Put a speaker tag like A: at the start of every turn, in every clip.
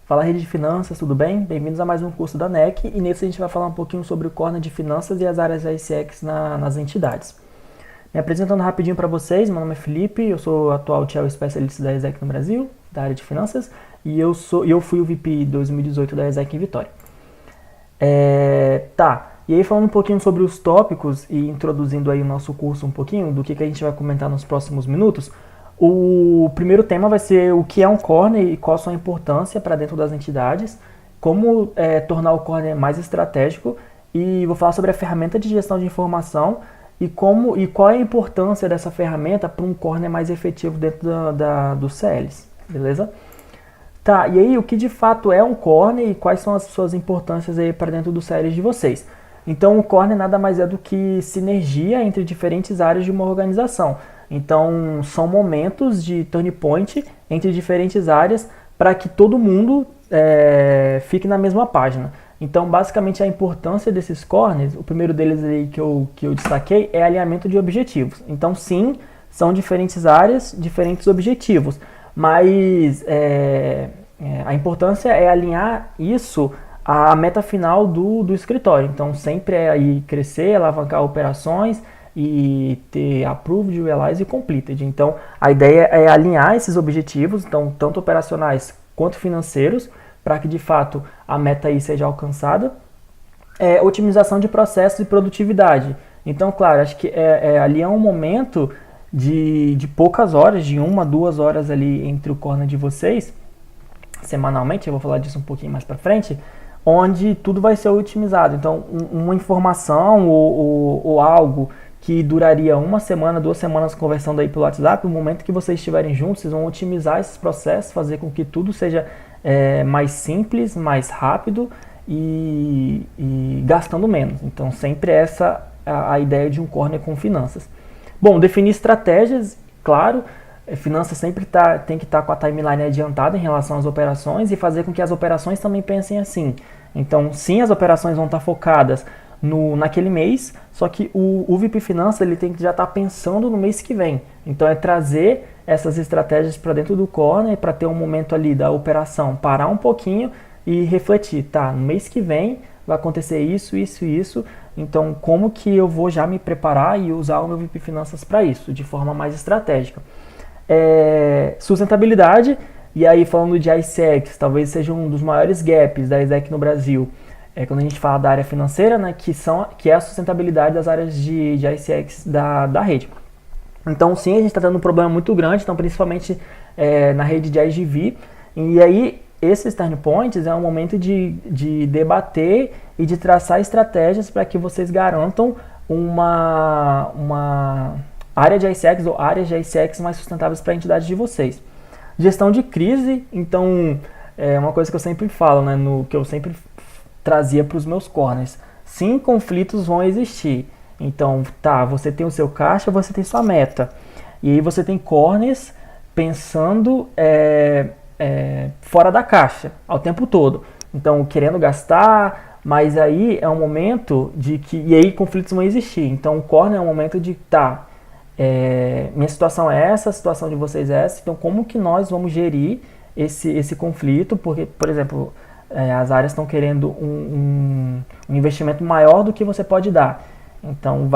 A: Fala Rede de Finanças, tudo bem? Bem-vindos a mais um curso da NEC e nesse a gente vai falar um pouquinho sobre o Corner de Finanças e as áreas ICX nas entidades. Me apresentando rapidinho para vocês, meu nome é Felipe, eu sou atual Channel Specialist da ESEC no Brasil, da área de Finanças, e eu fui o VP 2018 da ESEC em Vitória. E aí falando um pouquinho sobre os tópicos e introduzindo aí o nosso curso um pouquinho, do que a gente vai comentar nos próximos minutos. O primeiro tema vai ser o que é um corner e qual a sua importância para dentro das entidades, como tornar o corner mais estratégico, e vou falar sobre a ferramenta de gestão de informação e qual é a importância dessa ferramenta para um corner mais efetivo dentro dos CLs, beleza? Tá, e aí o que de fato é um corner e quais são as suas importâncias aí para dentro dos CLs de vocês? Então o corner nada mais é do que sinergia entre diferentes áreas de uma organização. Então, são momentos de turning point entre diferentes áreas para que todo mundo fique na mesma página. Então, basicamente, a importância desses corners, o primeiro deles aí que eu destaquei é alinhamento de objetivos. Então, sim, são diferentes áreas, diferentes objetivos, mas a importância é alinhar isso à meta final do escritório. Então, sempre é aí crescer, alavancar operações, e ter approved, realized e completed. Então, a ideia é alinhar esses objetivos, então, tanto operacionais quanto financeiros, para que de fato a meta aí seja alcançada. Otimização de processos e produtividade. Então, claro, acho que ali é um momento de poucas horas, de 1 a 2 horas ali entre o corner de vocês, semanalmente, eu vou falar disso um pouquinho mais para frente, onde tudo vai ser otimizado. Então, uma informação ou algo que duraria 1 semana, 2 semanas conversando aí pelo WhatsApp, no momento que vocês estiverem juntos, vocês vão otimizar esses processos, fazer com que tudo seja mais simples, mais rápido e gastando menos. Então, sempre essa a ideia de um corner com finanças. Bom, definir estratégias, claro, finanças sempre tem que estar com a timeline adiantada em relação às operações e fazer com que as operações também pensem assim. Então, sim, as operações vão estar focadas naquele mês, só que o VP Finanças ele tem que já estar pensando no mês que vem. Então é trazer essas estratégias para dentro do corner para ter um momento ali da operação, parar um pouquinho e refletir, tá, no mês que vem vai acontecer isso, isso e isso, então como que eu vou já me preparar e usar o meu VP Finanças para isso, de forma mais estratégica. Sustentabilidade, e aí falando de ICX, talvez seja um dos maiores gaps da ISEC no Brasil, quando a gente fala da área financeira, né, que é a sustentabilidade das áreas de ICX da rede. Então, sim, a gente está tendo um problema muito grande, então, principalmente na rede de IGV. E aí, esses turn points é um momento de debater e de traçar estratégias para que vocês garantam uma área de ICX ou áreas de ICX mais sustentáveis para a entidade de vocês. Gestão de crise, então, é uma coisa que eu sempre falo, né, que eu sempre trazia para os meus corners. Sim, conflitos vão existir. Então, tá, você tem o seu caixa, você tem sua meta. E aí você tem corners pensando fora da caixa, ao tempo todo. Então, querendo gastar, mas aí é um momento de que... E aí conflitos vão existir. Então, o corner é um momento de, tá, minha situação é essa, a situação de vocês é essa. Então, como que nós vamos gerir esse conflito? Porque, por exemplo... as áreas estão querendo um investimento maior do que você pode dar. Então,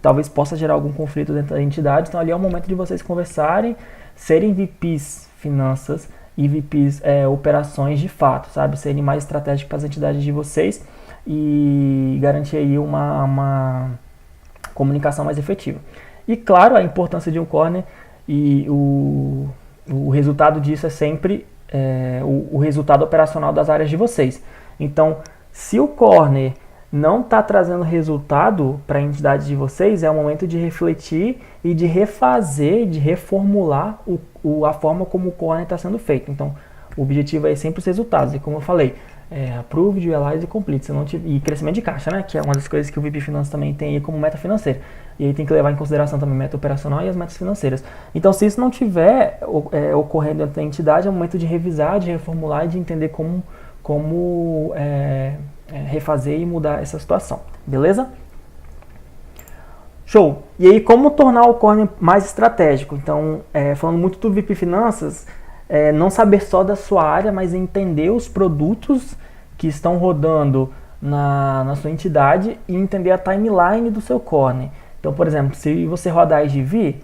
A: talvez possa gerar algum conflito dentro da entidade. Então, ali é o momento de vocês conversarem, serem VPs finanças e VPs operações de fato, sabe? Serem mais estratégicos para as entidades de vocês e garantir aí uma comunicação mais efetiva. E, claro, a importância de um corner e o resultado disso é sempre o resultado operacional das áreas de vocês. Então, se o corner não está trazendo resultado para a entidade de vocês, é o momento de refletir e de refazer, de reformular a forma como o corner está sendo feito. Então, o objetivo é sempre os resultados. E como eu falei, approved, realized e complete. E crescimento de caixa, né? Que é uma das coisas que o VP Finanças também tem aí como meta financeira. E aí tem que levar em consideração também a meta operacional e as metas financeiras. Então, se isso não estiver ocorrendo dentro da entidade, é o momento de revisar, de reformular e de entender como refazer e mudar essa situação. Beleza? Show! E aí, como tornar o corner mais estratégico? Então, falando muito do VP Finanças, não saber só da sua área, mas entender os produtos que estão rodando na sua entidade e entender a timeline do seu corner. Então, por exemplo, se você roda IGV,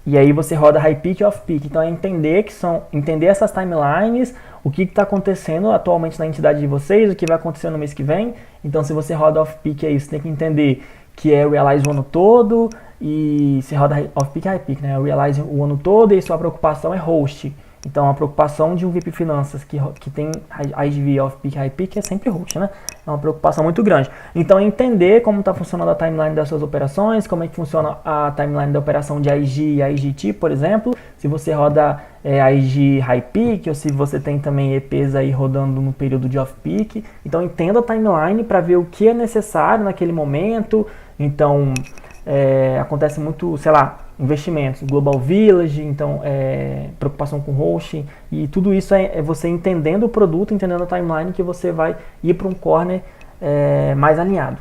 A: e aí você roda High Peak e Off Peak, então é entender essas timelines, o que está acontecendo atualmente na entidade de vocês, o que vai acontecer no mês que vem. Então, se você roda Off Peak, é isso, você tem que entender que é Realize o ano todo, e se roda Off Peak, High Peak, né? Realize o ano todo, e sua preocupação é host. Então, a preocupação de um VP Finanças que tem IGV, Off Peak, High Peak é sempre host, né? É uma preocupação muito grande. Então, entender como está funcionando a timeline das suas operações, como é que funciona a timeline da operação de IG e IGT, por exemplo. Se você roda IG High Peak, ou se você tem também EPs aí rodando no período de Off Peak. Então, entenda a timeline para ver o que é necessário naquele momento. Então, acontece muito, sei lá, investimentos, Global Village, então preocupação com hosting, e tudo isso é você entendendo o produto, entendendo a timeline que você vai ir para um corner mais alinhado.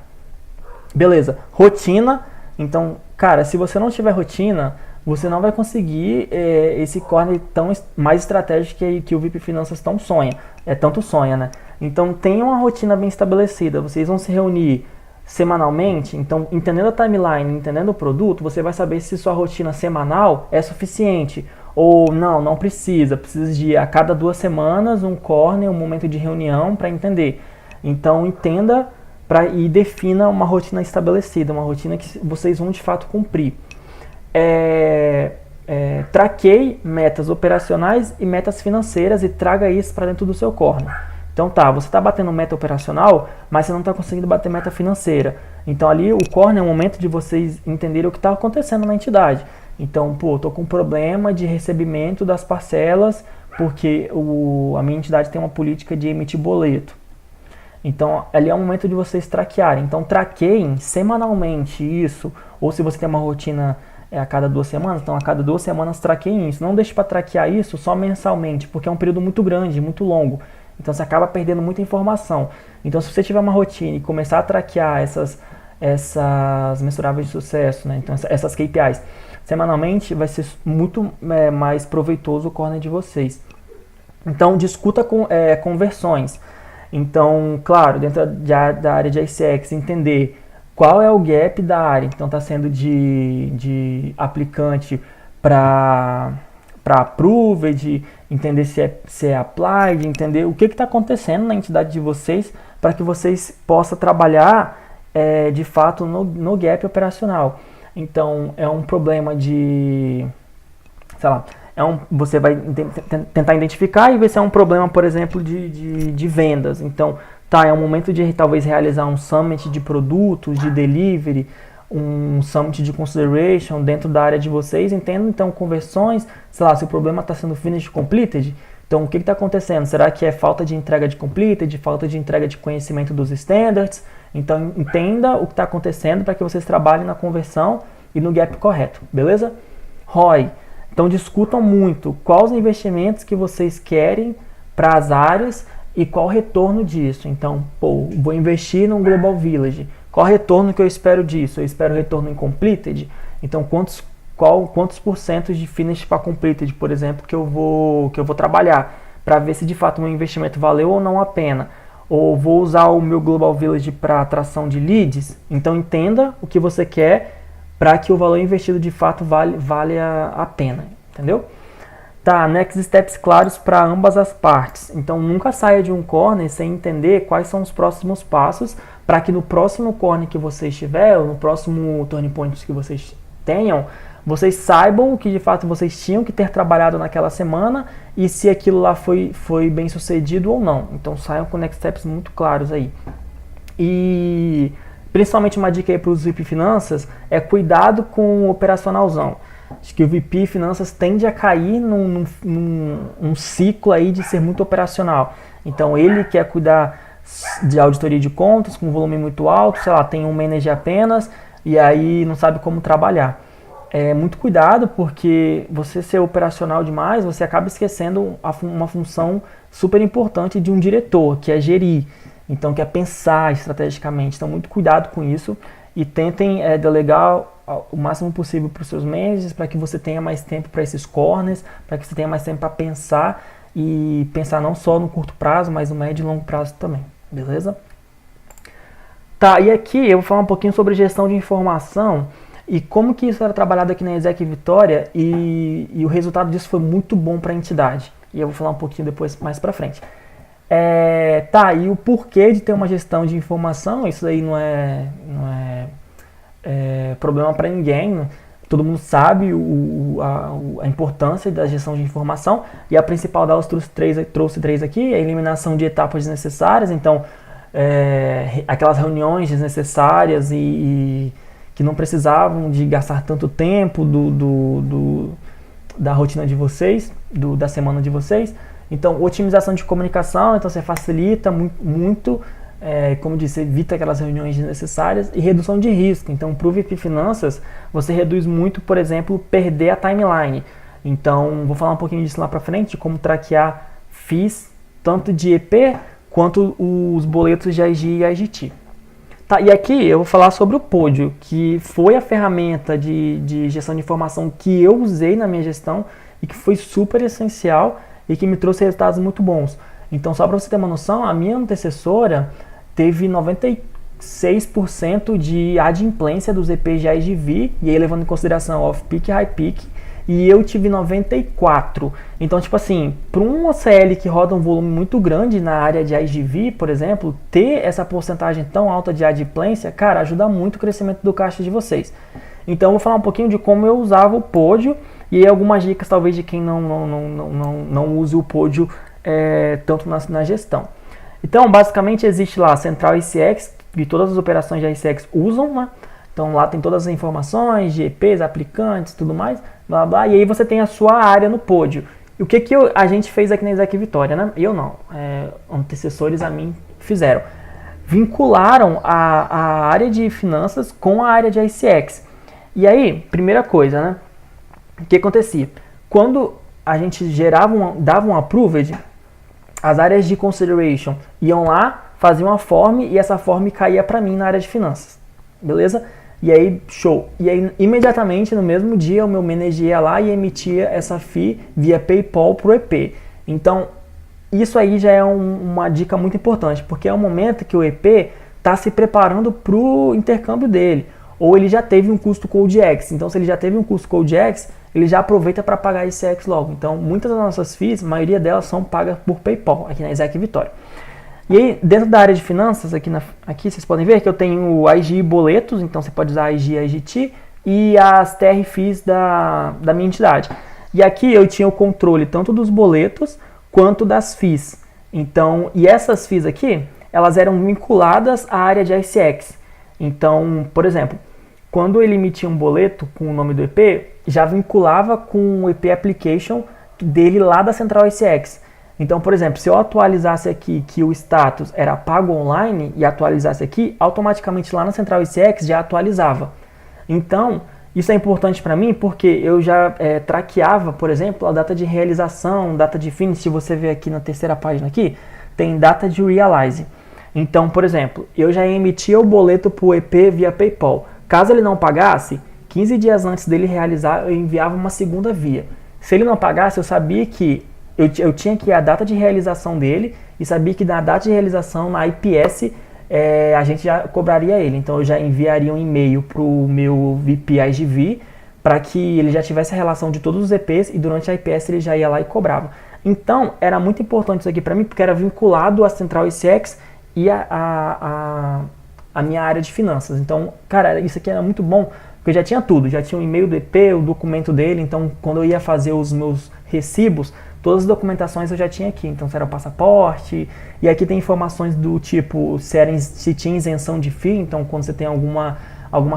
A: Beleza, rotina. Então, cara, se você não tiver rotina, você não vai conseguir esse corner tão mais estratégico que o VP Finanças tanto sonha, né? Então, tenha uma rotina bem estabelecida, vocês vão se reunir semanalmente, então entendendo a timeline, entendendo o produto, você vai saber se sua rotina semanal é suficiente ou não precisa de a cada 2 semanas um corner, um momento de reunião para entender. Então entenda e defina uma rotina estabelecida, uma rotina que vocês vão de fato cumprir. Traqueie metas operacionais e metas financeiras e traga isso para dentro do seu corner. Então você está batendo meta operacional, mas você não está conseguindo bater meta financeira. Então ali o corner é o momento de vocês entenderem o que está acontecendo na entidade. Então, estou com um problema de recebimento das parcelas, porque a minha entidade tem uma política de emitir boleto. Então ali é o momento de vocês traquearem. Então traqueiem semanalmente isso, ou se você tem uma rotina a cada 2 semanas, então a cada 2 semanas traqueiem isso. Não deixe para traquear isso só mensalmente, porque é um período muito grande, muito longo. Então você acaba perdendo muita informação. Então se você tiver uma rotina e começar a traquear essas mensuráveis de sucesso, né? Então essas KPIs, semanalmente vai ser muito mais proveitoso o corner de vocês. Então discuta conversões. Então, claro, dentro da área de ICX, entender qual é o gap da área. Então está sendo de aplicante para approved, entender se é applied, entender o que está acontecendo na entidade de vocês para que vocês possam trabalhar de fato no gap operacional. Então é um problema de, sei lá, você vai tentar identificar e ver se é um problema, por exemplo, de vendas. Então é um momento de talvez realizar um summit de produtos, de delivery, um summit de consideration dentro da área de vocês, entendam então conversões, sei lá, se o problema está sendo finished completed, então o que está acontecendo? Será que é falta de entrega de completed, falta de entrega de conhecimento dos standards? Então entenda o que está acontecendo para que vocês trabalhem na conversão e no gap correto, beleza? ROI, então discutam muito quais os investimentos que vocês querem para as áreas e qual o retorno disso. Então, vou investir num Global Village. Qual o retorno que eu espero disso? Eu espero retorno em completed. Então, quantos % de finish para completed, por exemplo, que eu vou trabalhar para ver se de fato o meu investimento valeu ou não a pena. Ou vou usar o meu Global Village para atração de leads. Então, entenda o que você quer para que o valor investido de fato valha a pena, entendeu? Next steps claros para ambas as partes. Então nunca saia de um corner sem entender quais são os próximos passos para que no próximo corner que você estiver, ou no próximo turning point que vocês tenham, vocês saibam o que de fato vocês tinham que ter trabalhado naquela semana e se aquilo lá foi bem sucedido ou não. Então saiam com next steps muito claros aí. E principalmente uma dica aí para os VP Finanças é cuidado com o operacionalzão. Acho que o VP Finanças tende a cair num ciclo aí de ser muito operacional. Então ele quer cuidar de auditoria de contas com volume muito alto, sei lá, tem um manager apenas e aí não sabe como trabalhar. Muito cuidado, porque você ser operacional demais, você acaba esquecendo uma função super importante de um diretor, que é gerir. Então, que é pensar estrategicamente. Então, muito cuidado com isso e tentem delegar o máximo possível para os seus managers, para que você tenha mais tempo para esses corners, para que você tenha mais tempo para pensar, e pensar não só no curto prazo, mas no médio e longo prazo também, beleza? Tá, e aqui eu vou falar um pouquinho sobre gestão de informação e como que isso era trabalhado aqui na Exec Vitória, e o resultado disso foi muito bom para a entidade. E eu vou falar um pouquinho depois, mais para frente. Tá, e o porquê de ter uma gestão de informação, isso aí não é problema para ninguém, né? Todo mundo sabe a importância da gestão de informação, e a principal delas trouxe três aqui: a eliminação de etapas desnecessárias, então aquelas reuniões desnecessárias e que não precisavam de gastar tanto tempo da rotina de vocês, da semana de vocês. Então, otimização de comunicação, então você facilita muito, como disse, evita aquelas reuniões desnecessárias, e redução de risco. Então, para o VP Finanças, você reduz muito, por exemplo, perder a timeline. Então, vou falar um pouquinho disso lá para frente, de como traquear FIIs, tanto de EP, quanto os boletos de IG e IGT. Tá, e aqui eu vou falar sobre o Pódio, que foi a ferramenta de gestão de informação que eu usei na minha gestão e que foi super essencial e que me trouxe resultados muito bons. Então, só para você ter uma noção, a minha antecessora teve 96% de adimplência dos EPs de IGV, e aí levando em consideração off-peak e high-peak, e eu tive 94%. Então, tipo assim, para um OCL que roda um volume muito grande na área de IGV, por exemplo, ter essa porcentagem tão alta de adimplência, cara, ajuda muito o crescimento do caixa de vocês. Então, eu vou falar um pouquinho de como eu usava o Pódio, e aí algumas dicas talvez de quem não use o Pódio tanto na gestão. Então, basicamente, existe lá a Central ICX, que todas as operações de ICX usam, né? Então, lá tem todas as informações de EPs, aplicantes, tudo mais, blá blá, e aí você tem a sua área no Pódio. E o que a gente fez aqui na Exec Vitória, né? Eu não, antecessores a mim fizeram. Vincularam a área de finanças com a área de ICX. E aí, primeira coisa, né? O que acontecia? Quando a gente dava um approved, as áreas de consideration iam lá, faziam uma form, e essa form caía para mim na área de finanças. Beleza? E aí, show. E aí, imediatamente, no mesmo dia, o meu manager ia lá e emitia essa fee via PayPal pro EP. Então, isso aí já é uma dica muito importante, porque é o momento que o EP está se preparando para o intercâmbio dele, ou ele já teve um custo CodeX. Então, se ele já teve um custo CodeX, ele já aproveita para pagar ICX logo. Então, muitas das nossas fees, a maioria delas são pagas por PayPal, aqui na Exec Vitória. E aí, dentro da área de finanças, aqui vocês podem ver que eu tenho o IG boletos, então você pode usar IG e IGT, e as TR Fees da minha entidade. E aqui eu tinha o controle tanto dos boletos quanto das Fees. Então, e essas Fees aqui, elas eram vinculadas à área de ICX. Então, por exemplo, quando ele emitia um boleto com o nome do EP, já vinculava com o EP Application dele lá da Central ICX. Então, por exemplo, se eu atualizasse aqui que o status era pago online e atualizasse aqui, automaticamente lá na Central ICX já atualizava. Então, isso é importante para mim porque eu já traqueava, por exemplo, a data de realização, data de finish. Se você ver aqui na terceira página aqui, tem data de realize. Então, por exemplo, eu já emitia o boleto para o EP via PayPal. Caso ele não pagasse, 15 dias antes dele realizar, eu enviava uma segunda via. Se ele não pagasse, eu sabia que eu tinha que ir a data de realização dele e sabia que na data de realização, na IPS, a gente já cobraria ele. Então, eu já enviaria um e-mail para o meu VP IGV para que ele já tivesse a relação de todos os EPs e durante a IPS ele já ia lá e cobrava. Então, era muito importante isso aqui para mim porque era vinculado à Central ICX e a minha área de finanças. Então, cara, isso aqui era muito bom porque eu já tinha tudo. Já tinha o e-mail do EP, o documento dele. Então, quando eu ia fazer os meus recibos, todas as documentações eu já tinha aqui, então se era o passaporte, e aqui tem informações do tipo se tinha isenção de FII, então quando você tem alguma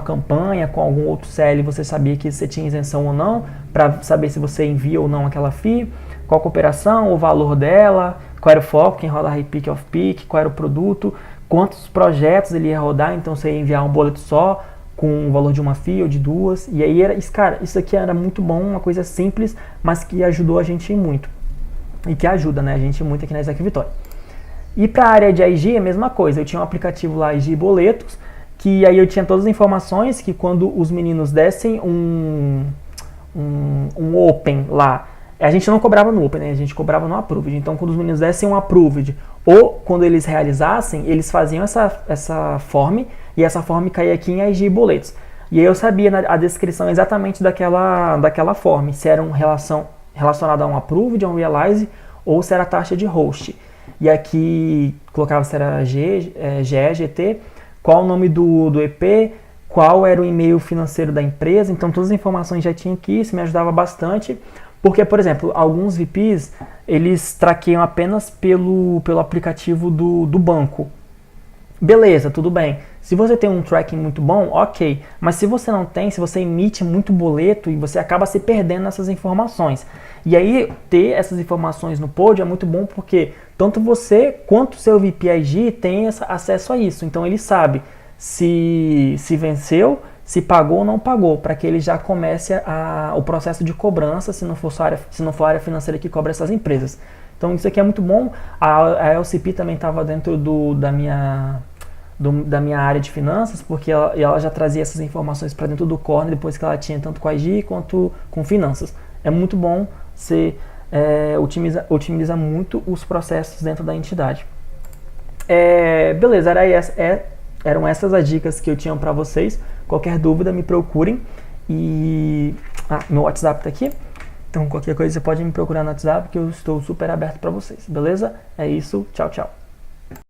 A: campanha com algum outro CL, você sabia que você tinha isenção ou não, para saber se você envia ou não aquela FII, qual a cooperação, o valor dela, qual era o foco, quem roda high peak, off peak, qual era o produto, quantos projetos ele ia rodar, então você ia enviar um boleto só, com o valor de uma FII ou de duas, e aí isso aqui era muito bom, uma coisa simples, mas que ajudou a gente muito, e que ajuda, né, a gente muito aqui na Exec Vitória. E para a área de IG, a mesma coisa, eu tinha um aplicativo lá, IG Boletos, que aí eu tinha todas as informações que quando os meninos dessem um open lá, a gente não cobrava no open, né? A gente cobrava no approved. Então, quando os meninos dessem um approved ou quando eles realizassem, eles faziam essa form e essa form caía aqui em IG Boletos. E aí eu sabia a descrição exatamente daquela form, se era relacionado a um approved, a um realize ou se era a taxa de host. E aqui colocava se era GE, GT, qual o nome do EP, qual era o e-mail financeiro da empresa. Então todas as informações já tinha aqui, isso me ajudava bastante. Porque, por exemplo, alguns VPs, eles traqueiam apenas pelo aplicativo do banco. Beleza, tudo bem. Se você tem um tracking muito bom, ok. Mas se você não tem, se você emite muito boleto e você acaba se perdendo nessas informações. E aí, ter essas informações no pod é muito bom porque tanto você quanto o seu VP IG tem acesso a isso. Então ele sabe se venceu, se pagou ou não pagou, para que ele já comece o processo de cobrança, se não for a área financeira que cobra essas empresas. Então isso aqui é muito bom. A LCP também estava dentro da minha área de finanças, porque ela já trazia essas informações para dentro do Corner, depois que ela tinha tanto com a IG quanto com finanças. É muito bom, você otimiza muito os processos dentro da entidade. Beleza, eram essas as dicas que eu tinha para vocês. Qualquer dúvida, me procurem. E meu WhatsApp está aqui. Então, qualquer coisa você pode me procurar no WhatsApp, que eu estou super aberto para vocês. Beleza? É isso. Tchau, tchau.